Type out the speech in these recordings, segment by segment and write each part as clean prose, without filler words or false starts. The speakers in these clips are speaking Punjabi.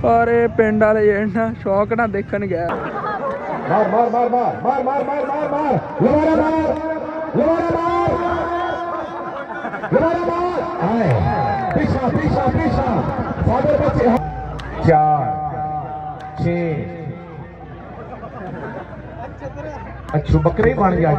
और पिंड वाले ना शौक ना देखन गया। मार मार मार मार मार मार मार मार मार दोबारा मार दोबारा मार आए पीछा पीछा पीछा सादर बच्चे 4 6 अच्छू बकरे बन गया।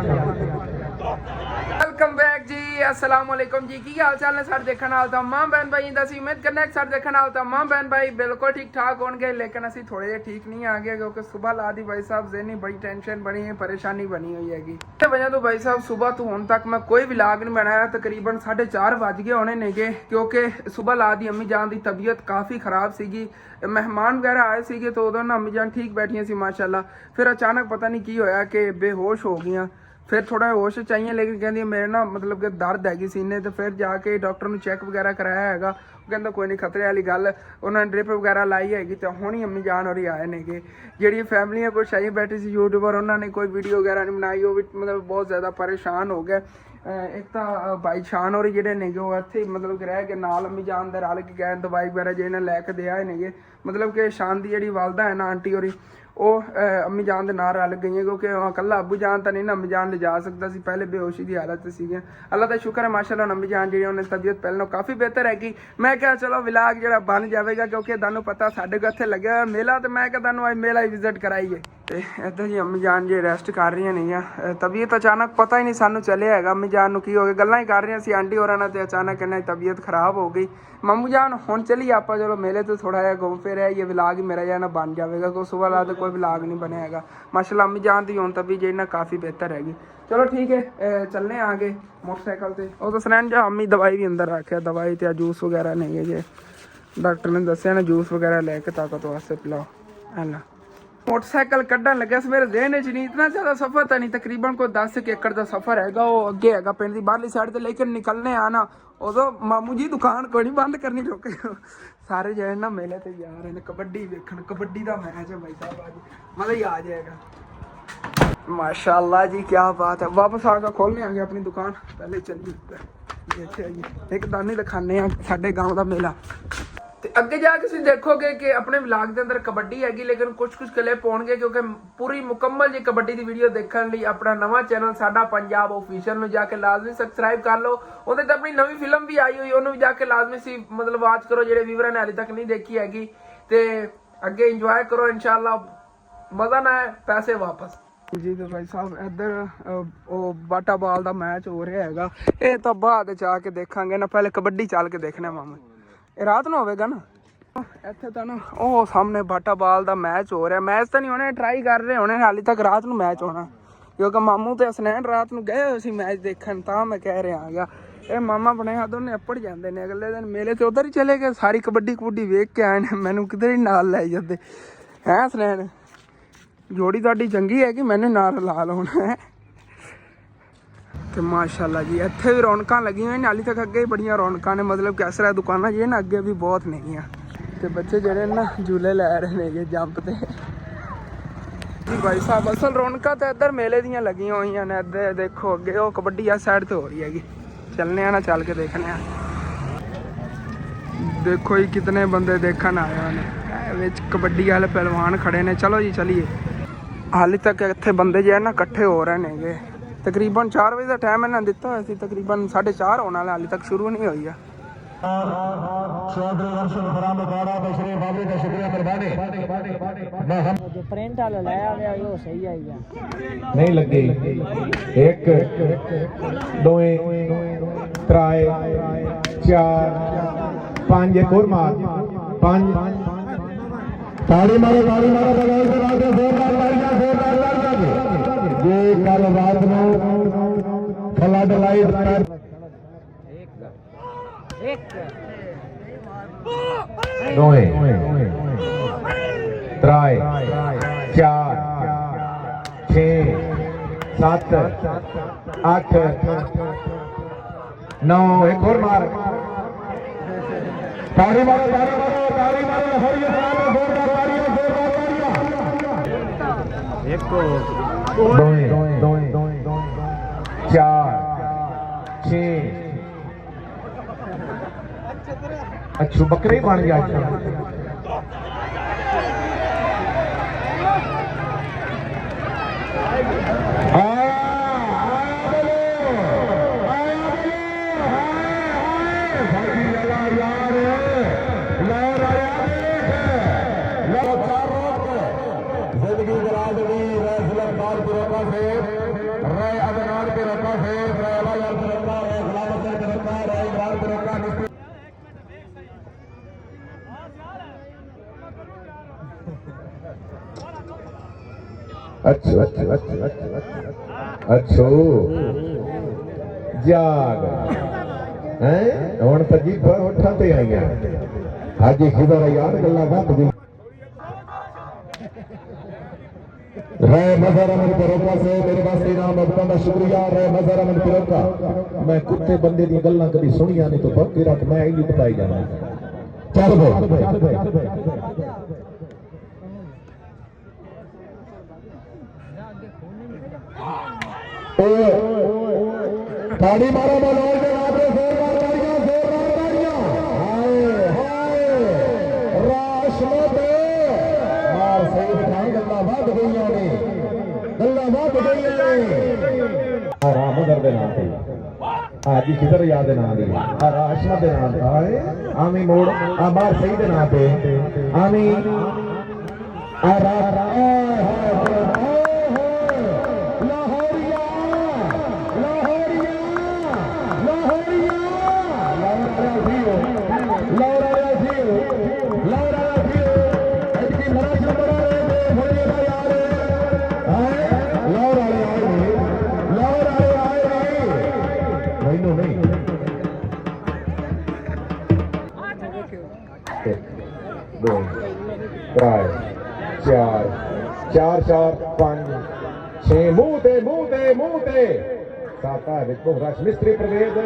वेलकम बैक जी, अस्सलाम वालेकुम जी। की हाल चाल ने सारे देखने वाले तमाम बहन भाई दसी उम्मीद करना सारे देखने वाले तमाम बहन भाई बिल्कुल ठीक ठाक होंगे, लेकिन असी थोड़े जे ठीक नहीं आ गए क्योंकि सुबह ला दी भाई साहब ज़हनी बड़ी टेंशन बनी है, परेशानी बनी हुई हैगी। इस वजह तो भाई साहब सुबह तो हुण तक मैं कोई व्लॉग नहीं बनाया। तकरीबन 4:30 बज गए होने नेगे क्योंकि सुबह ला दी अम्मी जान की तबीयत काफ़ी खराब सीगी। मेहमान वगैरह आए सीगे तो उदों ना अम्मी जान ठीक बैठियां सी माशाल्लाह। फिर अचानक पता नहीं की होया कि बेहोश हो गई। फिर थोड़ा होश चाहिए, लेकिन कहती मेरे ना मतलब कि दर्द हैगी सीने। तो फिर जाके डॉक्टर ने चैक वगैरह कराया हैगा। वो कहता कोई नहीं, खतरे वाली गल। उन्होंने ड्रिप वगैरह लाई हैगी। तो हुण ही अम्मी जान होरी आए ने जी फैमिलियां कुछ आई बैठी सी यूट्यूबर, उन्होंने कोई वीडियो वगैरह नहीं बनाई। वो भी मतलब बहुत ज़्यादा परेशान हो गए। एक तो भाई शान होरी जेडे ने वो इत्थे मतलब कि रह के नाल अम्मी जान दे रल के गए दवाई वगैरह जिन्हें लैके दे आए ने। मतलब कि शान की जी वालदा है ना आंटी होरी वो अम्मी जान के नाल रल गई क्योंकि कल्ला अबू जान तो नहीं ना अम्मी जान ले जा सकता सी, पहले बेहोशी की हालत सी। अल्लाह का शुक्र है माशाल्लाह अम्मी जान जी उन्हें तबीयत पहले काफ़ी बेहतर हैगी। मैं क्या चलो व्लॉग जो बन जाएगा क्योंकि तुहानूं पता साढ़े को इत्थे लग्या होया मेला, तो मैं क्या तुहानूं अज मेला ही विजिट कराइए। तो इधर जी अम्मी जान जी रेस्ट कर रही नहीं तबीयत अचानक पता ही नहीं सानू चलिया है अम्मी जान की हो गया। गल्लां ही कर रही सी आंटी होरां नाल, ते अचानक इन्हां दी तबीयत खराब हो गई। मम्मू जान हुण चलिए आप चलो मेले तो थोड़ा जिहा घूम फिर ये व्लॉग ही मेरा जाना बन जाएगा क्योंकि सुबह ला तो कोई व्लॉग नहीं बनया है माशाल्लाह। अम्मी जान दी हुण तबीयत जी ना काफ़ी बेहतर हैगी। चलो ठीक है चलने आगे मोटरसाइकिल से। वो तो सनैन जा अम्मी दवाई भी अंदर रखे, दवाई तो जूस वगैरह नहीं है जी। डॉक्टर ने दसिया ना जूस वगैरह लैके ताकत वास्ते पिलाओ है ना। मोटरसाइकिल कढ़न लगे मेरे जहन च नहीं इतना ज़्यादा सफ़र तो नहीं, तकरीबन कोई 10 एकड़ का सफ़र हैगा। वो अगे हैगा पिंड की बाहरली साइड से, लेकिन निकलने आना उदो मामू जी दुकान कोई नहीं बंद करनी रोके। सारे जने ना मेले ते जा रहे हैं कबड्डी वेखन, कबड्डी का मैच है भाई साहब आज मज़ा ही आ जाएगा। माशाल्लाह जी क्या बात है। वापस आकर खोलने आगे अपनी दुकान, पहले चलिए एक दानी दिखाने साढ़े गाँव का मेला। तो अगे जाके तुम देखोगे कि अपने व्लॉग के अंदर कबड्डी हैगी, लेकिन कुछ कुछ क्लिप होंगे क्योंकि पूरी मुकम्मल जी कबड्डी की वीडियो देखने लिए अपना नवा चैनल साडा पंजाब ऑफिशियल में जाके लाजमी सबसक्राइब कर लो। उन्हें तो अपनी नवी फिल्म भी आई हुई, उन्होंने भी जाके लाजमी सी मतलब वाच करो जो व्यूवर ने हाले तक नहीं देखी हैगी। तो अगे इंजॉय करो इंशाल्लाह, मज़ा ना है पैसे वापस जी। तो भाई साहब इधर बाटा बाल का मैच हो रहा है, ये तो बाद च आके देखा ना, पहले कबड्डी चल के देखने मामा ये रात ਨੂੰ ਹੋਵੇਗਾ ना। ਇੱਥੇ ਤਾਂ ਨਾ ਉਹ ਸਾਹਮਣੇ ਬਾਟਾ ਬਾਲ ਦਾ ਮੈਚ ਹੋ ਰਿਹਾ। ਮੈਚ ਤਾਂ ਨਹੀਂ ਹੋਣਾ, ਟਰਾਈ ਕਰ ਰਹੇ ਹੋਣੇ ਹਾਲੇ ਤੱਕ ਰਾਤ ਨੂੰ ਮੈਚ ਹੋਣਾ ਕਿਉਂਕਿ ਮਾਮੂ ਤੇ ਹਸਨੈਨ ਰਾਤ ਨੂੰ ਗਏ ਹੋਏ ਸੀ ਮੈਚ ਦੇਖਣ, ਤਾਂ ਮੈਂ ਕਹਿ ਰਿਹਾ ਆਗਾ ਇਹ ਮਾਮਾ ਬਣੇ ਆ ਦੋਨੇ ਅੱਪੜ ਜਾਂਦੇ ਨੇ। ਅਗਲੇ ਦਿਨ ਮੇਲੇ ਤੇ ਉਧਰ ਹੀ ਚਲੇ ਗਏ, ਸਾਰੀ ਕਬੱਡੀ ਕਬੱਡੀ ਵੇਖ ਕੇ ਆਏ ਨੇ, ਮੈਨੂੰ ਕਿਧਰ ਹੀ ਨਾਲ ਲੈ ਜਾਂਦੇ ਹੈ। ਹਸਨੈਨ ਜੋੜੀ ਤੁਹਾਡੀ ਚੰਗੀ ਹੈ ਕਿ ਮੈਨੂੰ ਨਾਲ ਲਾ ਲਾਉਣਾ ਹੈ। तो माशाल्लाह जी इत्थे भी रौनक लगी हुई ने, हाली तक अगे बड़िया रौनक ने, मतलब कि असरा दुकाना जी ना अगे भी बहुत नहीं है। तो बच्चे जड़े ना झूले लै रहे ने जंप ते जी। भाई साहब असल रौनक तो इधर मेले दियाँ लगी हुई ने। इधर देखो अगे वो कबड्डी आ साइड तो हो रही हैगी, चलने ना चल के देखने। देखो जी कितने बंदे देखने आए हैं, कबड्डी वाले पहलवान खड़े ने। चलो जी चलिए, हाली तक इतने बंदे जो है ना इकट्ठे हो रहे हैं। तकरीबन 4 बजे का टाइम इन्होंने दिता हुआ सी, तकरीबन 4:30 होने वाला, हाले तक शुरू नहीं हुई है। जो प्रिंट वाला लाया गया वो सही आई है नहीं लगी। 1 2 3 4 5 एक और मार 5 ताड़ी मारो ताड़ी मारो बगल से रात में जोरदार ताड़ियां ये कल रात में फ्लड लाइट दोए 3 4 6 7 8 9 एक और मार ताड़ी मारो ताड़ी मारो ताड़ी मारो हरिया जोरदार ताड़ियां एक को 2 4 6 बच्चू बकरे बन गया अच्छा जाग हैं हुण तो जीभा होठां ते आईयां हाजी खिदर यार गल्लां वध गई रे मजहर अमन पिरोका से मेरे वास्ते इनाम अबका का शुक्रिया रे मजहर अमन पिरोका मैं कुत्ते बंदे दी गल्लां कभी सुनिया नहीं तो बक्के रख मैं ही बताई जाना चल बे ताड़ी मारो बनोल के नाते जोरदार ताड़ियां हाय हाय राशमत मार सही बिठाई गल्ला वध गईयां ने गल्ला वध गईयां ने आराम कर दे नाते हाजी किधर याद ना दी राशमत दे नाम हाय आमी मोड़ आ मार सही दे नाते आमी चार चार पांच छे मुंह ते साता रश मिस्त्री प्रवेद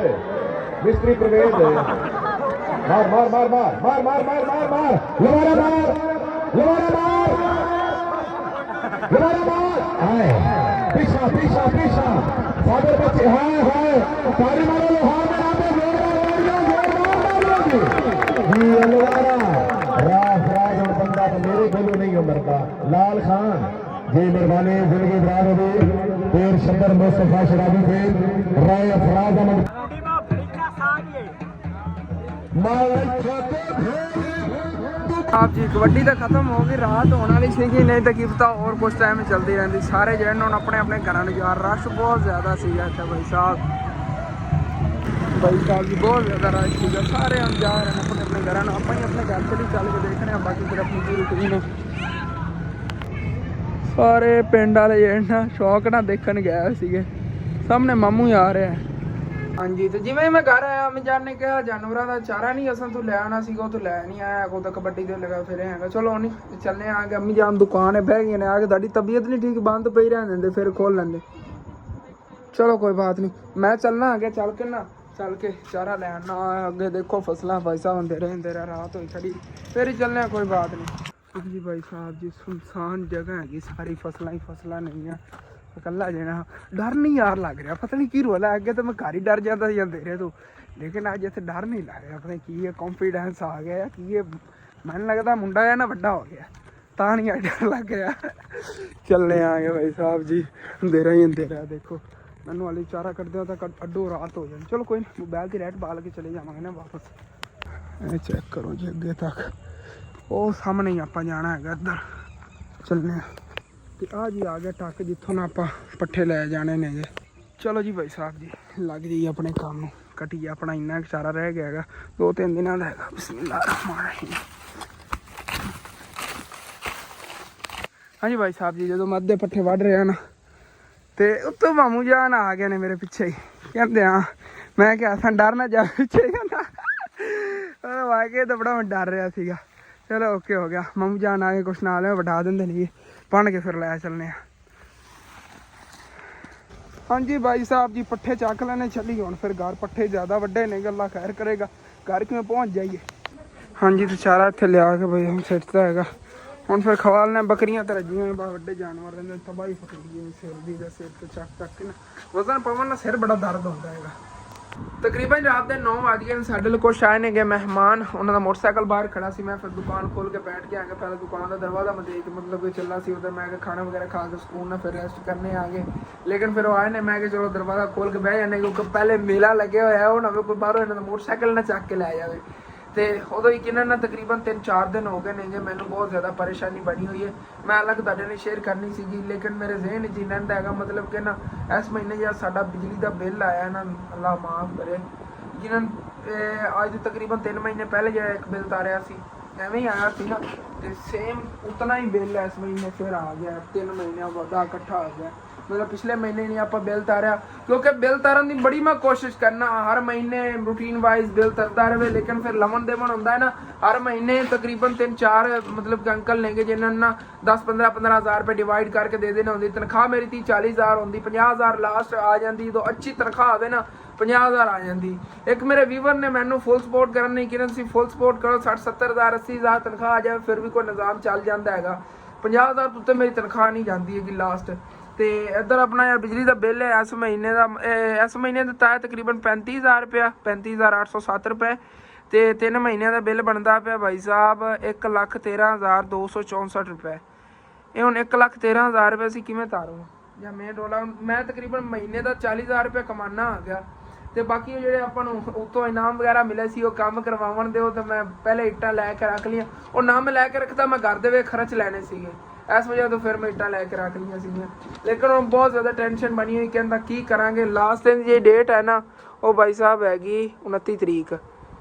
मार मार मार मार मार मार मार मार मार लवारा मार हाय पीछा पीछा पीछा सागर बच्चे हाय हाय तारी मारो लोहार में आते जोर लवारा राज राज और बंदा तो मेरे गोलू नहीं मरता लाल खान जी मेहरबानी जिंदगी बराद होगी पेर शंकर मुस्तफा शराबी थे राय अफराज अहमद आप जी कबड्डी तो खत्म हो गई रात होने वाली सी नहीं तो की पता और कुछ टाइम चलती रहती सारे जन हम अपने अपने घर में जा रश बहुत ज़्यादा सीगा इतना भाई साहब जी बहुत ज़्यादा रश सीगा सारे हम जा रहे हैं अपने अपने घर में आप ही अपने घर से भी चल के देखने हैं बाकी फिर अपनी पूरी रूटीन सारे पिंड वाले जेना शौक ना देखने गए सीगे सामने मामू आ रहे हैं हाँ जी तो जिमें मैं घर आया अम्मी ने कहा जानवरों का चारा नहीं असल तू लै आना सीगा तू लै नहीं आया को तो कबड्डी तो लगा फिर है चलो नहीं चलने आ गए अम्मी जान दुकान है बह गई ने आके ताड़ी तबीयत नहीं ठीक बंद पई रहने देंगे फिर खोल लेंगे चलो कोई बात नहीं मैं चलना आगे चल के चारा लै आना अगे देखो फसलें पैसा होंगे रहते रात हुई खड़ी फिर ही चलने कोई बात नहीं हाँ जी भाई साहब जी सुनसान जगह हैगी सारी फसलें ही फसलें नहीं है कला जेना डर नहीं यार लग रहा पता नहीं की रोल है अगे तो मैं घर ही डर जाता ਸੀ अंधेरे तो लेकिन अज इतने डर नहीं लग रहा पता नहीं की है कॉन्फिडेंस आ गया की है मैंने लगता मुंडा है ना बड़ा हो गया ता नहीं डर लग रहा चलने आ गए भाई साहब जी अंधेरा ही अंधेरा देखो मैनू वाली चारा करते हो तो अड्डो रात हो जाए चलो कोई नहीं मोबाइल की लाइट बाल के चले जावांगे ना वापस चेक करो जी अगे तक वो सामने ही आप जाना है इधर चलने तो आ जी आ गया टक जितों ना आप पट्ठे लै जाने ने जे चलो जी भाई साहब जी लग जाइए अपने काम कटिए अपना इन्ना चारा रह गया है 2-3 दिनों का है बिस्मिल्लाह हाँ जी भाई साहब जी जो मैं अद्धे पट्ठे वढ़ रहा ना तो उत्तों मामू जान आ गए ने मेरे पिछे ही कहते हाँ मैं क्या डर ना जा पिछे कहना वाकई तो बड़ा मैं डर रहा सीगा चलो ओके हो गया मामू जान आ गए कुछ नाल बढ़ा देंगे नहीं बन के फिर लै चलने हाँ जी भाई साहब जी पट्ठे चक लेने चली हूँ फिर घर पट्ठे ज़्यादा वड्डे ने गल्ला खैर करेगा घर क्यों पहुँच जाइए हाँ जी तो चारा इतने लिया के भाई हम सिटता है हम फिर खवालने बकरियां तो रजियां बड़े जानवर रहते तबाही फकड़ी सिर दी सिर तो चक चक के ना वजन पवन ना सिर बड़ा दर्द होता है ਤਕਰੀਬਨ ਰਾਤ ਦੇ 9 ਵਜ ਗਏ ਸਾਡੇ ਕੋਲ ਆਏ ਨੇਗੇ ਮਹਿਮਾਨ। ਉਹਨਾਂ ਦਾ ਮੋਟਰਸਾਈਕਲ ਬਾਹਰ ਖੜਾ ਸੀ। ਮੈਂ ਫਿਰ ਦੁਕਾਨ ਖੋਲ ਕੇ ਬੈਠ ਕੇ ਆ ਗਿਆ। ਪਹਿਲਾਂ ਦੁਕਾਨ ਦਾ ਦਰਵਾਜ਼ਾ ਮੈਂ ਦੇਖ ਮਤਲਬ ਕਿ ਚੱਲਾ ਸੀ ਉਧਰ। ਮੈਂ ਕਿਹਾ ਖਾਣਾ ਵਗੈਰਾ ਖਾ ਕੇ ਸਕੂਨ ਨਾਲ ਫਿਰ ਰੈਸਟ ਕਰਨੇ ਆ ਗਏ। ਲੇਕਿਨ ਫਿਰ ਉਹ ਆਏ ਨੇ, ਮੈਂ ਕਿਹਾ ਚਲੋ ਦਰਵਾਜ਼ਾ ਖੋਲ ਕੇ ਬਹਿ ਜਾਂਦੇ ਕਿਉਂਕਿ ਪਹਿਲੇ ਮੇਲਾ ਲੱਗਿਆ ਹੋਇਆ, ਉਹ ਨਾ ਕੋਈ ਬਾਹਰੋਂ ਇਹਨਾਂ ਦਾ ਮੋਟਰਸਾਈਕਲ ਨਾ ਚੱਕ ਕੇ ਲੈ ਜਾਵੇ। ਤੇ ਉਦੋਂ ਹੀ ਕਿਨਾਂ ਨਾ ਤਕਰੀਬਨ 3-4 ਦਿਨ ਹੋ ਗਏ ਨੇਗੇ। ਮੈਨੂੰ ਬਹੁਤ ਜ਼ਿਆਦਾ ਪਰੇਸ਼ਾਨੀ ਬਣੀ ਹੋਈ ਹੈ। ਮੈਂ ਅਲੱਗ ਤੁਹਾਡੇ ਨਾਲ ਸ਼ੇਅਰ ਕਰਨੀ ਸੀਗੀ ਲੇਕਿਨ ਮੇਰੇ ਜ਼ਿਹਨ 'ਚ ਇਹਨਾਂ ਦਾ ਹੈਗਾ ਮਤਲਬ ਕਿ ਨਾ ਇਸ ਮਹੀਨੇ ਜਿਹੜਾ ਸਾਡਾ ਬਿਜਲੀ ਦਾ ਬਿੱਲ ਆਇਆ ਨਾ, ਅੱਲਾ ਮਾਫ ਕਰੇ, ਜਿਨ੍ਹਾਂ ਅੱਜ ਤਕਰੀਬਨ 3 ਮਹੀਨੇ ਪਹਿਲੇ ਜਿਹੜਾ ਇੱਕ ਬਿੱਲ ਤਾਰਿਆ ਸੀ ਐਵੇਂ ਹੀ ਆਇਆ ਸੀ ਨਾ, ਤੇ ਸੇਮ ਉਤਨਾ ਹੀ ਬਿੱਲ ਇਸ ਮਹੀਨੇ ਫਿਰ ਆ ਗਿਆ। 3 ਮਹੀਨਿਆਂ ਬਾਅਦ ਇਕੱਠਾ ਹੋ ਗਿਆ। ਮਤਲਬ ਪਿਛਲੇ ਮਹੀਨੇ ਨਹੀਂ ਆਪਾਂ ਬਿੱਲ ਤਾਰਿਆ ਕਿਉਂਕਿ ਬਿੱਲ ਤਾਰਨ ਦੀ ਬੜੀ ਮੈਂ ਕੋਸ਼ਿਸ਼ ਕਰਨਾ ਹਰ ਮਹੀਨੇ ਰੂਟੀਨ ਵਾਈਜ਼ ਬਿੱਲ ਤਰਦਾ ਰਹੇ, ਲੇਕਿਨ ਫਿਰ ਲਵਣ ਦੇਵਣ ਹੁੰਦਾ ਹੈ ਨਾ। ਹਰ ਮਹੀਨੇ ਤਕਰੀਬਨ 3-4 ਮਤਲਬ ਕਿ ਅੰਕਲ ਨੇਗੇ ਜਿਨ੍ਹਾਂ ਨੂੰ ਨਾ 10-15-15,000 ਰੁਪਏ ਡਿਵਾਈਡ ਕਰਕੇ ਦੇ ਦੇਣਾ ਹੁੰਦੀ। ਤਨਖਾਹ ਮੇਰੀ 30-40,000 ਹੁੰਦੀ, 50,000 ਲਾਸਟ ਆ ਜਾਂਦੀ। ਜਦੋਂ ਅੱਛੀ ਤਨਖਾਹ ਆਵੇ ਨਾ 50,000 ਆ ਜਾਂਦੀ। ਇੱਕ ਮੇਰੇ ਵੀਵਰ ਨੇ ਮੈਨੂੰ ਫੁੱਲ ਸਪੋਰਟ ਕਰਨ ਨਹੀਂ ਕਿਹਾ, ਤੁਸੀਂ ਫੁੱਲ ਸਪੋਰਟ ਕਰੋ 60-70,000 80,000 ਤਨਖਾਹ ਆ ਜਾਵੇ ਫਿਰ ਵੀ ਕੋਈ ਨਿਜ਼ਾਮ ਚੱਲ ਜਾਂਦਾ ਹੈਗਾ। 50,000 ਤੋਂ ਉੱਤੇ ਮੇਰੀ ਤਨਖਾਹ ਨਹੀਂ ਜਾਂਦੀ ਹੈਗੀ ਲਾਸਟ। ਤੇ ਇੱਧਰ ਆਪਣਾ ਇਹ ਬਿਜਲੀ ਦਾ ਬਿੱਲ ਹੈ ਇਸ ਮਹੀਨੇ ਦਾ, ਇਸ ਮਹੀਨੇ ਦਿੱਤਾ ਹੈ ਤਕਰੀਬਨ 35,000 ਰੁਪਇਆ, 35,807 ਰੁਪਏ। ਤੇ 3 ਮਹੀਨਿਆਂ ਦਾ ਬਿੱਲ ਬਣਦਾ ਪਿਆ ਭਾਈ ਸਾਹਿਬ 1,13,264 ਰੁਪਏ। ਇਹ ਹੁਣ 1,13,000 ਰੁਪਏ ਅਸੀਂ ਕਿਵੇਂ ਤਾਰੂ ਜਾਂ ਮੇਨ ਰੋਲਾ। ਮੈਂ ਤਕਰੀਬਨ ਮਹੀਨੇ ਦਾ 40,000 ਰੁਪਏ ਕਮਾਉਣਾ ਆ ਗਿਆ। ਤੇ ਬਾਕੀ ਉਹ ਜਿਹੜੇ ਆਪਾਂ ਨੂੰ ਉੱਤੋਂ ਇਨਾਮ ਵਗੈਰਾ ਮਿਲੇ ਸੀ ਉਹ ਕੰਮ ਕਰਵਾਉਣ ਦੇ, ਉਹ ਤਾਂ ਮੈਂ ਪਹਿਲੇ ਇੱਟਾਂ ਲੈ ਕੇ ਰੱਖ ਲਈਆਂ। ਉਹ ਨਾ ਮੈਂ ਲੈ ਕੇ ਰੱਖਦਾ ਮੈਂ ਘਰ ਦੇ ਵੇ ਖਰਚ ਲੈਣੇ ਸੀਗੇ, ਇਸ ਵਜ੍ਹਾ ਤੋਂ ਫਿਰ ਮੈਂ ਇੱਟਾਂ ਲੈ ਕੇ ਰੱਖ ਲਈਆਂ ਸੀਗੀਆਂ। ਲੇਕਿਨ ਹੁਣ ਬਹੁਤ ਜ਼ਿਆਦਾ ਟੈਨਸ਼ਨ ਬਣੀ ਹੋਈ, ਕਹਿੰਦਾ ਕੀ ਕਰਾਂਗੇ। ਲਾਸਟ ਦਿਨ ਦੀ ਡੇਟ ਹੈ ਨਾ ਉਹ ਭਾਈ ਸਾਹਿਬ ਹੈਗੀ 29 ਤਰੀਕ।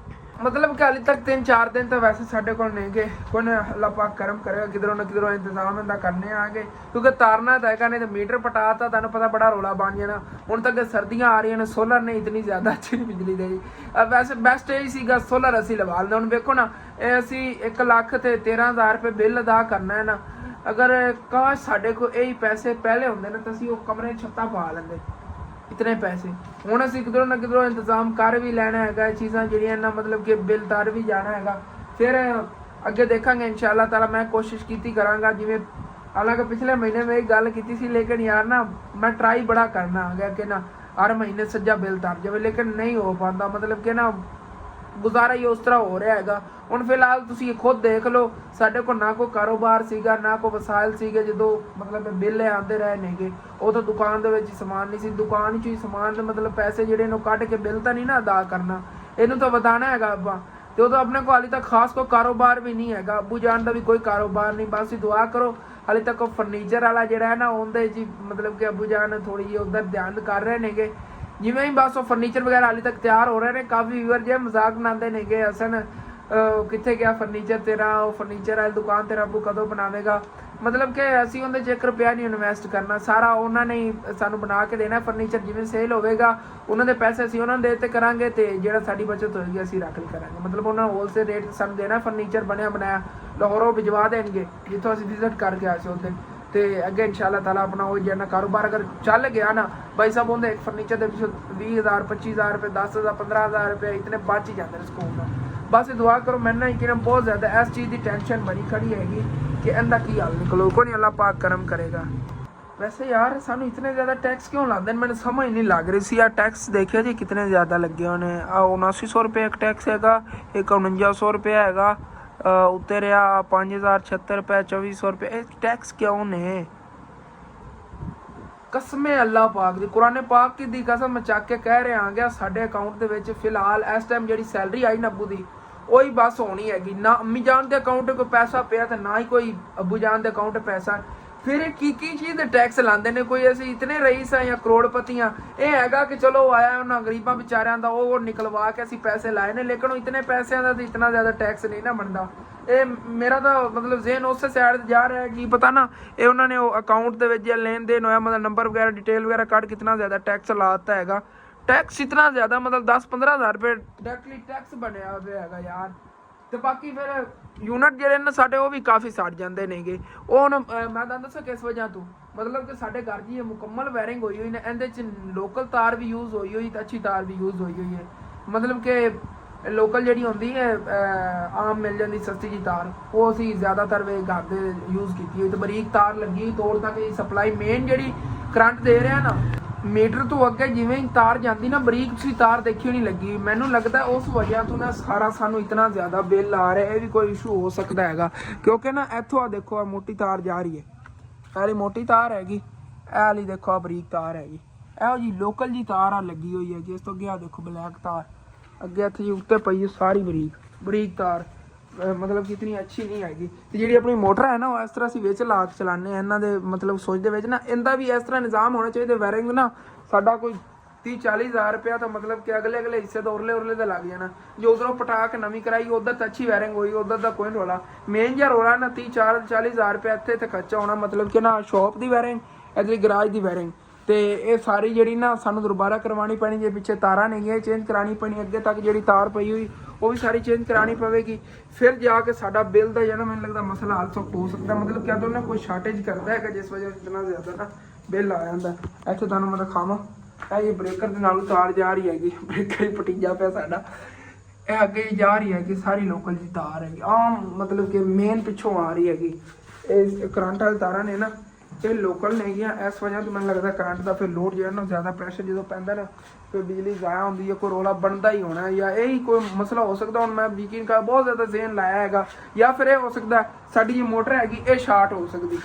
ਮਤਲਬ ਕਿ ਹਾਲੇ ਤੱਕ 3-4 ਦਿਨ ਤਾਂ ਵੈਸੇ ਸਾਡੇ ਕੋਲ ਨਹੀਂ ਗਏ। ਕੋਈ ਅੱਲਾਹ ਪਾਕ ਕਰਮ ਕਰੇਗਾ, ਕਿਧਰੋਂ ਨਾ ਕਿਧਰੋਂ ਇੰਤਜ਼ਾਮ ਇਹਦਾ ਕਰਨੇ ਆ ਗਏ ਕਿਉਂਕਿ ਤਾਰਨਾ ਤਾਂ ਹੈਗਾ, ਨਹੀਂ ਤਾਂ ਮੀਟਰ ਪਟਾਤਾ ਤੁਹਾਨੂੰ ਪਤਾ ਬੜਾ ਰੌਲਾ ਬਣ ਜਾਣਾ। ਹੁਣ ਤੱਕ ਸਰਦੀਆਂ ਆ ਰਹੀਆਂ ਨੇ, ਸੋਲਰ ਨੇ ਇਤਨੀ ਜ਼ਿਆਦਾ ਅੱਛੀ ਬਿਜਲੀ ਦੇਈ। ਵੈਸੇ ਬੈਸਟ ਇਹ ਸੀਗਾ ਸੋਲਰ ਅਸੀਂ ਲਵਾ ਲੈਂਦੇ। ਹੁਣ ਵੇਖੋ ਨਾ ਇਹ ਅਸੀਂ 1,13,000 ਰੁਪਏ ਬਿੱਲ ਅਦਾ ਕਰਨਾ ਹੈ ਨਾ। ਅਗਰ ਕਾਸ਼ ਸਾਡੇ ਕੋਲ ਇਹੀ ਪੈਸੇ ਪਹਿਲੇ ਹੁੰਦੇ ਨਾ ਤਾਂ ਅਸੀਂ ਉਹ ਕਮਰੇ ਛੱਤਾਂ ਪਾ ਲੈਂਦੇ ਇਤਨੇ ਪੈਸੇ। ਹੁਣ ਅਸੀਂ ਕਿਧਰੋਂ ਨਾ ਕਿਧਰੋਂ ਇੰਤਜ਼ਾਮ ਕਰ ਵੀ ਲੈਣਾ ਹੈਗਾ ਚੀਜ਼ਾਂ ਜਿਹੜੀਆਂ ਨਾ ਮਤਲਬ ਕਿ ਬਿੱਲ ਤਾਰ ਵੀ ਜਾਣਾ ਹੈਗਾ। ਫਿਰ ਅੱਗੇ ਦੇਖਾਂਗੇ ਇਨਸ਼ਾਅੱਲਾ ਤਾਲਾ। ਮੈਂ ਕੋਸ਼ਿਸ਼ ਕੀਤੀ ਕਰਾਂਗਾ ਜਿਵੇਂ ਹਾਲਾਂਕਿ ਪਿਛਲੇ ਮਹੀਨੇ ਮੈਂ ਇਹ ਗੱਲ ਕੀਤੀ ਸੀ ਲੇਕਿਨ ਯਾਰ ਨਾ ਮੈਂ ਟਰਾਈ ਬੜਾ ਕਰਨਾ ਹੈਗਾ ਕਿ ਨਾ ਹਰ ਮਹੀਨੇ ਸੱਜਾ ਬਿੱਲ ਤਾਰ ਜਾਵੇ, ਲੇਕਿਨ ਨਹੀਂ ਹੋ ਪਾਉਂਦਾ। ਮਤਲਬ ਕਿ ਨਾ ਗੁਜ਼ਾਰਾ ਹੀ ਉਸ ਤਰ੍ਹਾਂ ਹੋ ਰਿਹਾ ਹੈਗਾ। ਹੁਣ ਫਿਲਹਾਲ ਤੁਸੀਂ ਖੁਦ ਦੇਖ ਲਓ ਸਾਡੇ ਕੋਲ ਨਾ ਕੋਈ ਕਾਰੋਬਾਰ ਸੀਗਾ ਨਾ ਕੋਈ ਵਸਾਇਲ ਸੀਗੇ। ਜਦੋਂ ਮਤਲਬ ਬਿੱਲ ਆਉਂਦੇ ਰਹੇ ਨੇਗੇ ਉਹ ਤਾਂ ਦੁਕਾਨ ਦੇ ਵਿੱਚ ਸਮਾਨ ਨਹੀਂ ਸੀ, ਦੁਕਾਨ 'ਚ ਹੀ ਸਮਾਨ ਦੇ ਮਤਲਬ ਪੈਸੇ ਜਿਹੜੇ ਨੂੰ ਕੱਢ ਕੇ ਬਿੱਲ ਤਾਂ ਨਹੀਂ ਨਾ ਅਦਾ ਕਰਨਾ, ਇਹਨੂੰ ਤਾਂ ਵਧਾਉਣਾ ਹੈਗਾ ਆਪਾਂ। ਤੇ ਉਦੋਂ ਆਪਣੇ ਕੋਲ ਹਾਲੇ ਤੱਕ ਖਾਸ ਕੋਈ ਕਾਰੋਬਾਰ ਵੀ ਨਹੀਂ ਹੈਗਾ। ਅੱਬੂ ਜਾਨ ਦਾ ਵੀ ਕੋਈ ਕਾਰੋਬਾਰ ਨਹੀਂ। ਬਸ ਹੀ ਦੁਆ ਕਰੋ ਹਾਲੇ ਤੱਕ ਉਹ ਫਰਨੀਚਰ ਵਾਲਾ ਜਿਹੜਾ ਹੈ ਨਾ ਉਹਦੇ 'ਚ ਮਤਲਬ ਕਿ ਅੱਬੂ ਜਾਨ ਥੋੜ੍ਹੀ ਜਿਹੀ ਉੱਧਰ ਧਿਆਨ ਕਰ ਰਹੇ ਨੇਗੇ। ਜਿਵੇਂ ਹੀ ਬਸ ਉਹ ਫਰਨੀਚਰ ਵਗੈਰਾ ਹਾਲੇ ਤੱਕ ਤਿਆਰ ਹੋ ਰਹੇ ਨੇ। ਕਾਫੀ ਵੀਵਰ ਜੇ ਮਜ਼ਾਕ ਬਣਾਉਂਦੇ ਨੇਗੇ ਹਸਨ ਕਿੱਥੇ ਗਿਆ ਫਰਨੀਚਰ ਤੇਰਾ, ਉਹ ਫਰਨੀਚਰ ਵਾਲੀ ਦੁਕਾਨ ਤੇਰਾ ਅੱਬੂ ਕਦੋਂ ਬਣਾਵੇਗਾ। ਮਤਲਬ ਕਿ ਅਸੀਂ ਉਹਦੇ 'ਚ 1 ਰੁਪਇਆ ਨਹੀਂ ਇਨਵੈਸਟ ਕਰਨਾ, ਸਾਰਾ ਉਹਨਾਂ ਨੇ ਹੀ ਸਾਨੂੰ ਬਣਾ ਕੇ ਦੇਣਾ ਫਰਨੀਚਰ। ਜਿਵੇਂ ਸੇਲ ਹੋਵੇਗਾ ਉਹਨਾਂ ਦੇ ਪੈਸੇ ਅਸੀਂ ਉਹਨਾਂ ਨੂੰ ਦੇ ਦਿੱਤੇ ਕਰਾਂਗੇ ਤੇ ਜਿਹੜਾ ਸਾਡੀ ਬਚਤ ਹੋਏਗੀ ਅਸੀਂ ਰੱਖ ਲਈ ਕਰਾਂਗੇ। ਮਤਲਬ ਉਹਨਾਂ ਹੋਲਸੇਲ ਰੇਟ ਸਾਨੂੰ ਦੇਣਾ ਫਰਨੀਚਰ ਬਣਿਆ ਬਣਾਇਆ, ਲਾਹੌਰੋਂ ਭਿਜਵਾ ਦੇਣਗੇ ਜਿੱਥੋਂ ਅਸੀਂ ਵਿਜ਼ਿਟ ਕਰਕੇ ਆਏ ਸੀ ਉੱਥੇ। ਤੇ ਅੱਗੇ ਇਨਸ਼ਾਅੱਲਾ ਤਾਲਾ ਆਪਣਾ ਉਹ ਜਿਹੜਾ ਕਾਰੋਬਾਰ ਅਗਰ ਚੱਲ ਗਿਆ ਨਾ ਭਾਈ ਸਾਹਿਬ ਉਹਦੇ ਇੱਕ ਫਰਨੀਚਰ ਦੇ ਪਿੱਛੋਂ 20,000 25,000 ਰੁਪਏ 10,000 15,000 ਰੁਪਏ ਇਤਨੇ ਬਚ ਹੀ ਜਾਂਦੇ ਨੇ ਸਕੂਲ ਦਾ। ਬਸ ਦੁਆ ਕਰੋ। ਮੈਨੂੰ ਹੀ ਕਿ ਬਹੁਤ ਜ਼ਿਆਦਾ ਇਸ ਚੀਜ਼ ਦੀ ਟੈਨਸ਼ਨ ਬਣੀ ਖੜੀ ਹੈਗੀ ਕਿ ਇਹਦਾ ਕੀ ਹੱਲ ਨਿਕਲੋ, ਕੋਈ ਨਹੀਂ ਅੱਲਾਹ ਪਾਕ ਕਰਮ ਕਰੇਗਾ। ਵੈਸੇ ਯਾਰ ਸਾਨੂੰ ਇਤਨੇ ਜ਼ਿਆਦਾ ਟੈਕਸ ਕਿਉਂ ਲਾਉਂਦੇ ਨੇ ਮੈਨੂੰ ਸਮਝ ਨਹੀਂ ਲੱਗ ਰਹੀ ਸੀ। ਆ ਟੈਕਸ ਦੇਖਿਆ ਜੀ ਕਿਤਨੇ ਜ਼ਿਆਦਾ ਲੱਗੇ ਹੋਏ ਨੇ। ਆ 7900 ਰੁਪਏ ਇੱਕ ਟੈਕਸ ਹੈਗਾ, ਇੱਕ 4900 ਰੁਪਏ ਹੈਗਾ, ਉੱਤੇ ਰਿਹਾ 5,076 ਰੁਪਏ 2400 ਰੁਪਏ। ਇਹ ਟੈਕਸ ਕਿਉਂ ਨੇ? ਕਸਮੇ ਅੱਲਾਹ ਪਾਕ ਦੀ, ਕੁਰਾਨ ਪਾਕ ਦੀ ਕਸਮ ਮੈਂ ਚੱਕ ਕੇ ਕਹਿ ਰਿਹਾ ਗਿਆ ਸਾਡੇ ਅਕਾਊਂਟ ਦੇ ਵਿੱਚ ਫਿਲਹਾਲ ਇਸ ਟਾਈਮ ਜਿਹੜੀ ਸੈਲਰੀ ਆਈ ਨਾ ਅੱਬੂ ਦੀ ਉਹੀ ਬਸ ਹੋਣੀ ਹੈਗੀ। ਨਾ ਅੰਮੀ ਜਾਨ ਦੇ ਅਕਾਊਂਟ ਕੋਈ ਪੈਸਾ ਪਿਆ ਤੇ ਨਾ ਹੀ ਕੋਈ ਅੱਬੂ ਜਾਨ ਦੇ ਅਕਾਊਂਟ ਪੈਸਾ। ਫਿਰ ਇਹ ਕੀ ਚੀਜ਼ ਦੇ ਟੈਕਸ ਲਾਉਂਦੇ ਨੇ? ਕੋਈ ਅਸੀਂ ਇਤਨੇ ਰਈਸ ਆ ਜਾਂ ਕਰੋੜਪਤੀਆਂ? ਇਹ ਹੈਗਾ ਕਿ ਚਲੋ ਆਇਆ ਉਹਨਾਂ ਗਰੀਬਾਂ ਵਿਚਾਰਿਆਂ ਦਾ ਉਹ ਨਿਕਲਵਾ ਕੇ ਅਸੀਂ ਪੈਸੇ ਲਾਏ ਨੇ, ਲੇਕਿਨ ਉਹ ਇਤਨੇ ਪੈਸਿਆਂ ਦਾ ਤਾਂ ਇਤਨਾ ਜ਼ਿਆਦਾ ਟੈਕਸ ਨਹੀਂ ਨਾ ਬਣਦਾ। ਇਹ ਮੇਰਾ ਤਾਂ ਮਤਲਬ ਜ਼ੇਨ ਉਸੇ ਸਾਈਡ ਤੇ ਜਾ ਰਿਹਾ ਕੀ ਪਤਾ ਨਾ ਇਹ ਉਹਨਾਂ ਨੇ ਉਹ ਅਕਾਊਂਟ ਦੇ ਵਿੱਚ ਜੇ ਲੈਣ ਦੇਣ ਹੋਇਆ ਮਤਲਬ ਨੰਬਰ ਵਗੈਰਾ ਡਿਟੇਲ ਵਗੈਰਾ ਕੱਢ ਕਿਤਨਾ ਜ਼ਿਆਦਾ ਟੈਕਸ ਲਾਤਾ ਹੈਗਾ। ਟੈਕਸ ਇਤਨਾ ਜ਼ਿਆਦਾ ਮਤਲਬ 10-15,000 ਰੁਪਏ ਡਾਇਰੈਕਟਲੀ ਟੈਕਸ ਬਣਿਆ ਹੋਇਆ ਹੈਗਾ ਯਾਰ। ਤੇ ਬਾਕੀ ਫਿਰ ਯੂਨਿਟ ਜਿਹੜੇ ਨੇ ਸਾਡੇ ਉਹ ਵੀ ਕਾਫੀ ਸੜ ਜਾਂਦੇ ਨੇਗੇ। ਉਹ ਹੁਣ ਮੈਂ ਤੁਹਾਨੂੰ ਦੱਸਾਂ ਕਿਸ ਵਜ੍ਹਾ ਤੋਂ, ਮਤਲਬ ਕਿ ਸਾਡੇ ਘਰ ਜੀ ਮੁਕੰਮਲ ਵਾਇਰਿੰਗ ਹੋਈ ਹੋਈ ਨੇ, ਇਹਦੇ 'ਚ ਲੋਕਲ ਤਾਰ ਵੀ ਯੂਜ਼ ਹੋਈ ਹੋਈ ਤੇ ਅੱਛੀ ਤਾਰ ਵੀ ਯੂਜ਼ ਹੋਈ ਹੋਈ ਹੈ। ਮਤਲਬ ਕਿ ਲੋਕਲ ਜਿਹੜੀ ਹੁੰਦੀ ਹੈ ਆਮ ਮਿਲ ਜਾਂਦੀ ਸਸਤੀ ਜੀ ਤਾਰ, ਉਹ ਅਸੀਂ ਜ਼ਿਆਦਾਤਰ ਵੇ ਘਰ ਦੇ ਯੂਜ਼ ਕੀਤੀ ਹੋਈ ਤੇ ਬਰੀਕ ਤਾਰ ਲੱਗੀ ਹੋਈ ਤੋੜ ਤੱਕ ਸਪਲਾਈ ਮੇਨ ਜਿਹੜੀ ਕਰੰਟ ਦੇ ਰਿਹਾ ਨਾ ਮੀਟਰ ਤੋਂ ਅੱਗੇ ਜਿਵੇਂ ਹੀ ਤਾਰ ਜਾਂਦੀ ਨਾ ਬਰੀਕ ਸੀ ਤਾਰ ਦੇਖੀ ਨਹੀਂ ਲੱਗੀ, ਮੈਨੂੰ ਲੱਗਦਾ ਉਸ ਵਜ੍ਹਾ ਤੋਂ ਨਾ ਸਾਰਾ ਸਾਨੂੰ ਇਤਨਾ ਜ਼ਿਆਦਾ ਬਿੱਲ ਆ ਰਿਹਾ। ਇਹ ਵੀ ਕੋਈ ਇਸ਼ੂ ਹੋ ਸਕਦਾ ਹੈਗਾ ਕਿਉਂਕਿ ਨਾ ਇੱਥੋਂ ਆ ਦੇਖੋ ਆ ਮੋਟੀ ਤਾਰ ਜਾ ਰਹੀ ਹੈ, ਇਹ ਵਾਲੀ ਮੋਟੀ ਤਾਰ ਹੈਗੀ, ਇਹ ਵਾਲੀ ਦੇਖੋ ਆ ਬਰੀਕ ਤਾਰ ਹੈਗੀ, ਇਹੋ ਜੀ ਲੋਕਲ ਜੀ ਤਾਰ ਆ ਲੱਗੀ ਹੋਈ ਹੈ। ਜਿਸ ਤੋਂ ਅੱਗੇ ਆ ਦੇਖੋ ਬਲੈਕ ਤਾਰ ਅੱਗੇ ਇੱਥੇ ਜੀ ਉੱਤੇ ਪਈ ਹੈ ਸਾਰੀ ਬਰੀਕ ਤਾਰ, ਮਤਲਬ ਕਿ ਇਤਨੀ ਅੱਛੀ ਨਹੀਂ ਹੈਗੀ। ਤੇ ਜਿਹੜੀ ਆਪਣੀ ਮੋਟਰ ਹੈ ਨਾ ਉਹ ਇਸ ਤਰ੍ਹਾਂ ਅਸੀਂ ਵਿੱਚ ਲਾ ਕੇ ਚਲਾਉਂਦੇ ਹਾਂ। ਇਹਨਾਂ ਦੇ ਮਤਲਬ ਸੋਚ ਦੇ ਵਿੱਚ ਨਾ ਇਹਦਾ ਵੀ ਇਸ ਤਰ੍ਹਾਂ ਨਿਜ਼ਾਮ ਹੋਣਾ ਚਾਹੀਦਾ। ਵਾਇਰਿੰਗ ਨਾ ਸਾਡਾ ਕੋਈ 30-40 ਹਜ਼ਾਰ ਰੁਪਇਆ ਤਾਂ ਮਤਲਬ ਕਿ ਅਗਲੇ ਹਿੱਸੇ ਤੋਂ ਉਰਲੇ ਦਾ ਲੱਗ ਜਾਣਾ। ਜੋ ਉਧਰੋਂ ਪਟਾ ਕੇ ਨਵੀਂ ਕਰਾਈ ਉਧਰ ਤਾਂ ਅੱਛੀ ਵਾਇਰਿੰਗ ਹੋਈ, ਉਧਰ ਦਾ ਕੋਈ ਰੋਲਾ। ਮੇਨ ਜਿਹਾ ਰੋਲਾ ਨਾ 30-40 ਹਜ਼ਾਰ ਰੁਪਇਆ ਇੱਥੇ ਤੇ ਖਰਚਾ ਹੋਣਾ, ਮਤਲਬ ਕਿ ਨਾ ਸ਼ੌਪ ਦੀ ਵਾਇਰਿੰਗ, ਇੱਧਰ ਗਰਾਜ ਦੀ ਵਾਇਰਿੰਗ, ਤੇ ਇਹ ਸਾਰੀ ਜਿਹੜੀ ਨਾ ਸਾਨੂੰ ਦੁਬਾਰਾ ਕਰਵਾਉਣੀ ਪੈਣੀ। ਜੇ ਪਿੱਛੇ ਤਾਰਾਂ ਨਹੀਂ ਗਈਆਂ ਚੇਂਜ ਕਰਾਉਣੀ ਪੈਣੀ, ਅੱਗੇ ਤੱਕ ਜਿਹੜੀ ਤਾਰ ਪਈ ਹੋਈ ਉਹ ਵੀ ਸਾਰੀ ਚੇਂਜ ਕਰਾਉਣੀ ਪਵੇਗੀ। ਫਿਰ ਜਾ ਕੇ ਸਾਡਾ ਬਿੱਲ ਦਾ ਜਿਹੜਾ ਮੈਨੂੰ ਲੱਗਦਾ ਮਸਲਾ ਹੱਲ ਹੋ ਸਕਦਾ। ਮਤਲਬ ਕਿ ਅਦੋਂ ਨਾ ਕੋਈ ਸ਼ਾਰਟੇਜ ਕਰਦਾ ਹੈਗਾ ਜਿਸ ਵਜ੍ਹਾ ਇਤਨਾ ਜ਼ਿਆਦਾ ਨਾ ਬਿੱਲ ਆ ਜਾਂਦਾ। ਇੱਥੇ ਤੁਹਾਨੂੰ ਮੈਂ ਦਿਖਾਵਾਂ, ਇਹ ਬ੍ਰੇਕਰ ਦੇ ਨਾਲੋਂ ਤਾਰ ਜਾ ਰਹੀ ਹੈਗੀ, ਬ੍ਰੇਕਰ ਹੀ ਪਟੀਜਾ ਪਿਆ ਸਾਡਾ। ਇਹ ਅੱਗੇ ਜਾ ਰਹੀ ਹੈਗੀ ਸਾਰੀ ਲੋਕਲ ਜੀ ਤਾਰ ਹੈਗੀ, ਆਮ ਮਤਲਬ ਕਿ ਮੇਨ ਪਿੱਛੋਂ ਆ ਰਹੀ ਹੈਗੀ। ਇਹ ਕਰੰਟ ਵਾਲੀ ਤਾਰਾਂ ਨੇ ਨਾ ਇਹ ਲੋਕਲ ਨੇਗੀਆਂ, ਇਸ ਵਜ੍ਹਾ ਤੋਂ ਮੈਨੂੰ ਲੱਗਦਾ ਕਰੰਟ ਦਾ ਫਿਰ ਲੋਡ ਜਿਹੜਾ ਨਾ ਜ਼ਿਆਦਾ ਪ੍ਰੈਸ਼ਰ ਜਦੋਂ ਪੈਂਦਾ ਨਾ ਫਿਰ ਬਿਜਲੀ ਜ਼ਾਇਆ ਹੁੰਦੀ ਹੈ, ਕੋਈ ਰੋਲਾ ਬਣਦਾ ਹੀ ਹੋਣਾ ਜਾਂ ਇਹ ਹੀ ਕੋਈ ਮਸਲਾ ਹੋ ਸਕਦਾ। ਹੁਣ ਮੈਂ ਯਕੀਨ ਕਰ ਬਹੁਤ ਜ਼ਿਆਦਾ ਜ਼ੇਨ ਲਾਇਆ ਹੈਗਾ, ਜਾਂ ਫਿਰ ਇਹ ਹੋ ਸਕਦਾ ਸਾਡੀ ਜੀ ਮੋਟਰ ਹੈਗੀ ਇਹ ਸ਼ਾਰਟ ਹੋ ਸਕਦੀ।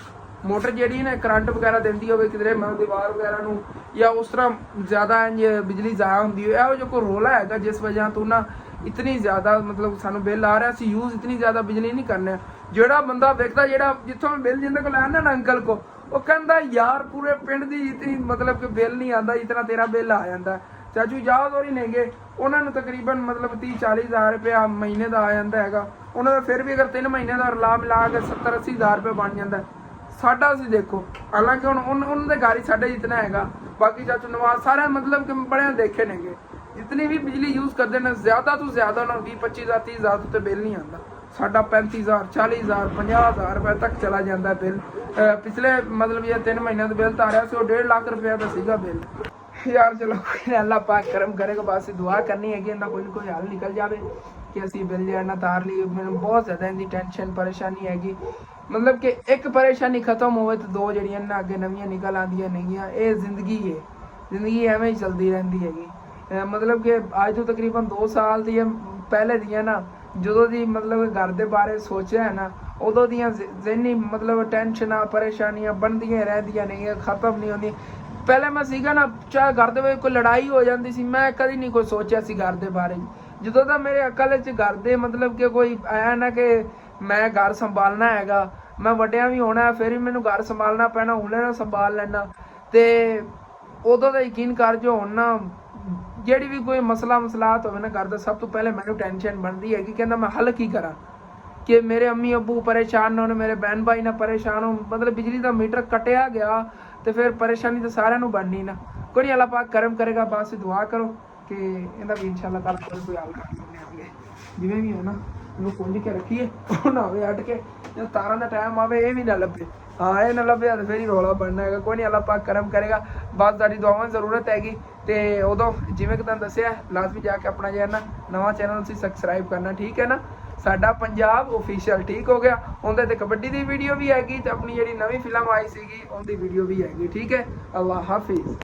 ਮੋਟਰ ਜਿਹੜੀ ਨਾ ਕਰੰਟ ਵਗੈਰਾ ਦਿੰਦੀ ਹੋਵੇ ਕਿਧਰੇ ਦੀਵਾਰ ਵਗੈਰਾ ਨੂੰ, ਜਾਂ ਉਸ ਤਰ੍ਹਾਂ ਜ਼ਿਆਦਾ ਇੰਜ ਬਿਜਲੀ ਜ਼ਾਇਆ ਹੁੰਦੀ ਹੋਵੇ, ਇਹੋ ਜਿਹਾ ਕੋਈ ਰੋਲਾ ਹੈਗਾ ਜਿਸ ਵਜ੍ਹਾ ਤੋਂ ਨਾ ਇਤਨੀ ਜ਼ਿਆਦਾ ਮਤਲਬ ਸਾਨੂੰ ਬਿੱਲ ਆ ਰਿਹਾ। ਅਸੀਂ ਯੂਜ਼ ਇਤਨੀ ਜ਼ਿਆਦਾ ਬਿਜਲੀ ਨਹੀਂ ਕਰਨੇ। ਜਿਹੜਾ ਬੰਦਾ ਵੇਖਦਾ, ਜਿਹੜਾ ਜਿੱਥੋਂ ਬਿੱਲ ਜਿੰਦੇ ਕੋਲ ਆਇਆ ਨਾ ਅੰਕਲ ਕੋ, ਉਹ ਕਹਿੰਦਾ ਯਾਰ ਪੂਰੇ ਪਿੰਡ ਦੀ ਇਤਨੀ ਮਤਲਬ ਕਿ ਬਿੱਲ ਨਹੀਂ ਆਉਂਦਾ ਜਿਤਨਾ ਤੇਰਾ ਬਿੱਲ ਆ ਜਾਂਦਾ। ਚਾਚੂ ਜ਼ਿਆਦਾਤਰ ਹੀ ਨੇਗੇ, ਉਹਨਾਂ ਨੂੰ ਤਕਰੀਬਨ ਮਤਲਬ 30-40 ਹਜ਼ਾਰ ਰੁਪਇਆ ਮਹੀਨੇ ਦਾ ਆ ਜਾਂਦਾ ਹੈਗਾ। ਉਹਨਾਂ ਦਾ ਫਿਰ ਵੀ ਅਗਰ 3 ਮਹੀਨੇ ਦਾ ਰਲਾ ਮਿਲਾ ਕੇ 70-80 ਹਜ਼ਾਰ ਰੁਪਏ ਬਣ ਜਾਂਦਾ। ਸਾਡਾ ਅਸੀਂ ਦੇਖੋ, ਹਾਲਾਂਕਿ ਹੁਣ ਉਹਨਾਂ ਦੇ ਘਰ ਹੀ ਸਾਡੇ ਜਿਤਨਾ ਹੈਗਾ, ਬਾਕੀ ਚਾਚੂ ਨਵਾਜ਼ ਸਾਰਾ ਮਤਲਬ ਕਿ ਬੜਿਆਂ ਦੇਖੇ ਨੇਗੇ ਜਿਤਨੀ ਵੀ ਬਿਜਲੀ ਯੂਜ਼ ਕਰਦੇ ਨੇ ਜ਼ਿਆਦਾ ਤੋਂ ਜ਼ਿਆਦਾ ਉਹਨਾਂ 20-25 ਹਜ਼ਾਰ 30 ਹਜ਼ਾਰ ਤੋਂ ਬਿੱਲ ਨਹੀਂ ਆਉਂਦਾ। ਸਾਡਾ 35 ਹਜ਼ਾਰ 40 ਹਜ਼ਾਰ 50 ਹਜ਼ਾਰ ਰੁਪਏ ਤੱਕ ਚਲਾ ਜਾਂਦਾ ਬਿੱਲ। ਪਿਛਲੇ ਮਤਲਬ ਇਹ 3 ਮਹੀਨਿਆਂ ਦਾ ਬਿੱਲ ਤਾਂ ਆ ਰਿਹਾ ਸੀ, ਉਹ 1.5 ਲੱਖ ਰੁਪਇਆ ਦਾ ਸੀਗਾ ਬਿੱਲ ਯਾਰ। ਚਲੋ ਅੱਲਾਹ ਪਾਕ ਕਰਮ ਕਰੇਗਾ, ਬਸ ਦੁਆ ਕਰਨੀ ਹੈਗੀ ਇਹਦਾ ਕੋਈ ਨਾ ਕੋਈ ਹੱਲ ਨਿਕਲ ਜਾਵੇ ਕਿ ਅਸੀਂ ਬਿੱਲ ਜਿਹੜਾ ਨਾ ਤਾਰ ਲਈ। ਮੈਨੂੰ ਬਹੁਤ ਜ਼ਿਆਦਾ ਇਹਦੀ ਟੈਨਸ਼ਨ ਪਰੇਸ਼ਾਨੀ ਹੈਗੀ, ਮਤਲਬ ਕਿ ਇੱਕ ਪਰੇਸ਼ਾਨੀ ਖਤਮ ਹੋਵੇ ਤਾਂ ਦੋ ਜਿਹੜੀਆਂ ਨਾ ਅੱਗੇ ਨਵੀਆਂ ਨਿਕਲ ਆਉਂਦੀਆਂ ਨੇਗੀਆਂ। ਇਹ ਜ਼ਿੰਦਗੀ ਹੈ, ਜ਼ਿੰਦਗੀ ਐਵੇਂ ਹੀ ਚੱਲਦੀ ਰਹਿੰਦੀ ਹੈਗੀ। ਮਤਲਬ ਕਿ ਅੱਜ ਤੋਂ ਤਕਰੀਬਨ 2 ਸਾਲ ਦੀ ਪਹਿਲੇ ਦੀਆਂ ਨਾ ਜਦੋਂ ਦੀ ਮਤਲਬ ਘਰ ਦੇ ਬਾਰੇ ਸੋਚਿਆ ਹੈ ਨਾ, ਉਦੋਂ ਦੀਆਂ ਜ਼ਿਹਨੀ ਮਤਲਬ ਟੈਨਸ਼ਨਾਂ ਪਰੇਸ਼ਾਨੀਆਂ ਬਣਦੀਆਂ ਰਹਿੰਦੀਆਂ ਨੇ, ਖਤਮ ਨਹੀਂ ਹੁੰਦੀਆਂ। ਪਹਿਲੇ ਮੈਂ ਸੀਗਾ ਨਾ, ਚਾਹੇ ਘਰ ਦੇ ਵਿੱਚ ਕੋਈ ਲੜਾਈ ਹੋ ਜਾਂਦੀ ਸੀ, ਮੈਂ ਕਦੀ ਨਹੀਂ ਕੋਈ ਸੋਚਿਆ ਸੀ ਘਰ ਦੇ ਬਾਰੇ। ਜਦੋਂ ਦਾ ਮੇਰੇ ਅਕਲ 'ਚ ਘਰ ਦੇ ਮਤਲਬ ਕਿ ਕੋਈ ਆਇਆ ਨਾ ਕਿ ਮੈਂ ਘਰ ਸੰਭਾਲਣਾ ਹੈਗਾ, ਮੈਂ ਵੱਡਿਆਂ ਵੀ ਹੋਣਾ, ਫਿਰ ਵੀ ਮੈਨੂੰ ਘਰ ਸੰਭਾਲਣਾ ਪੈਣਾ, ਹੁਣੇ ਨਾਲ ਸੰਭਾਲ ਲੈਣਾ। ਤੇ ਉਦੋਂ ਦਾ ਯਕੀਨ ਕਰ ਜੋ ਹੁਣ ਨਾ ਜਿਹੜੀ ਵੀ ਕੋਈ ਮਸਲਾਤ ਹੋਵੇ ਨਾ ਘਰ ਦਾ, ਸਭ ਤੋਂ ਪਹਿਲੇ ਮੈਨੂੰ ਟੈਨਸ਼ਨ ਬਣਦੀ ਹੈਗੀ ਕਹਿੰਦਾ ਮੈਂ ਹੱਲ ਕੀ ਕਰਾਂ ਕਿ ਮੇਰੇ ਅੰਮੀ ਅੱਬੂ ਪਰੇਸ਼ਾਨ ਹੋਣ, ਮੇਰੇ ਭੈਣ ਭਾਈ ਨਾ ਪਰੇਸ਼ਾਨ ਹੋਣ। ਮਤਲਬ ਬਿਜਲੀ ਦਾ ਮੀਟਰ ਕੱਟਿਆ ਗਿਆ ਤੇ ਫਿਰ ਪਰੇਸ਼ਾਨੀ ਤਾਂ ਸਾਰਿਆਂ ਨੂੰ ਬਣਨੀ ਨਾ। ਕੋਈ ਨਹੀਂ, ਅੱਲਾਹ ਪਾਕ ਕਰਮ ਕਰੇਗਾ। ਬਸ ਦੁਆ ਕਰੋ ਕਿ ਇਹਦਾ ਵੀ ਇਨਸ਼ਾਅੱਲਾ ਕੱਲ ਕੋਈ ਹੱਲ ਕਰ ਲੈਂਦੇ ਜਿਵੇਂ ਵੀ ਹੈ ਨਾ, ਇਹਨੂੰ ਪੁੰਝ ਕੇ ਰੱਖੀਏ, ਉਹ ਨਾ ਹੋਵੇ ਅੱਡ ਕੇ ਜਦੋਂ ਤਾਰਾਂ ਦਾ ਟਾਈਮ ਆਵੇ ਇਹ ਵੀ ਨਾ ਲੱਭੇ। ਹਾਂ, ਇਹ ਨਾ ਲੱਭਿਆ ਤਾਂ ਫਿਰ ਹੀ ਰੌਲਾ ਬਣਨਾ ਹੈਗਾ। ਕੋਈ ਨਹੀਂ, ਅੱਲਾਹ ਪਾਕ ਕਰਮ ਕਰੇਗਾ। ਬਸ ਤੁਹਾਡੀ ਦੁਆਵਾਂ ਦੀ ਜ਼ਰੂਰਤ ਹੈਗੀ। ਤੇ ਉਦੋਂ ਜਿਵੇਂ ਕਿ ਤੁਹਾਨੂੰ ਦੱਸਿਆ, ਲਾਜ਼ਮੀ ਜਾ ਕੇ ਆਪਣਾ ਜਿਹੜਾ ਨਾ ਨਵਾਂ ਚੈਨਲ ਤੁਸੀਂ ਸਬਸਕ੍ਰਾਈਬ ਕਰਨਾ, ਠੀਕ ਹੈ ਨਾ। ਸਾਡਾ ਪੰਜਾਬ ਓਫੀਸ਼ੀਅਲ ਠੀਕ ਹੋ ਗਿਆ। ਉਹਦੇ ਤੇ ਕਬੱਡੀ ਦੀ ਵੀਡੀਓ ਵੀ ਹੈਗੀ ਤੇ ਆਪਣੀ ਜਿਹੜੀ ਨਵੀਂ ਫਿਲਮ ਆਈ ਸੀਗੀ ਉਹਦੀ ਵੀਡੀਓ ਵੀ ਹੈਗੀ, ਠੀਕ ਹੈ। ਅੱਲਾਹ ਹਾਫਿਜ਼।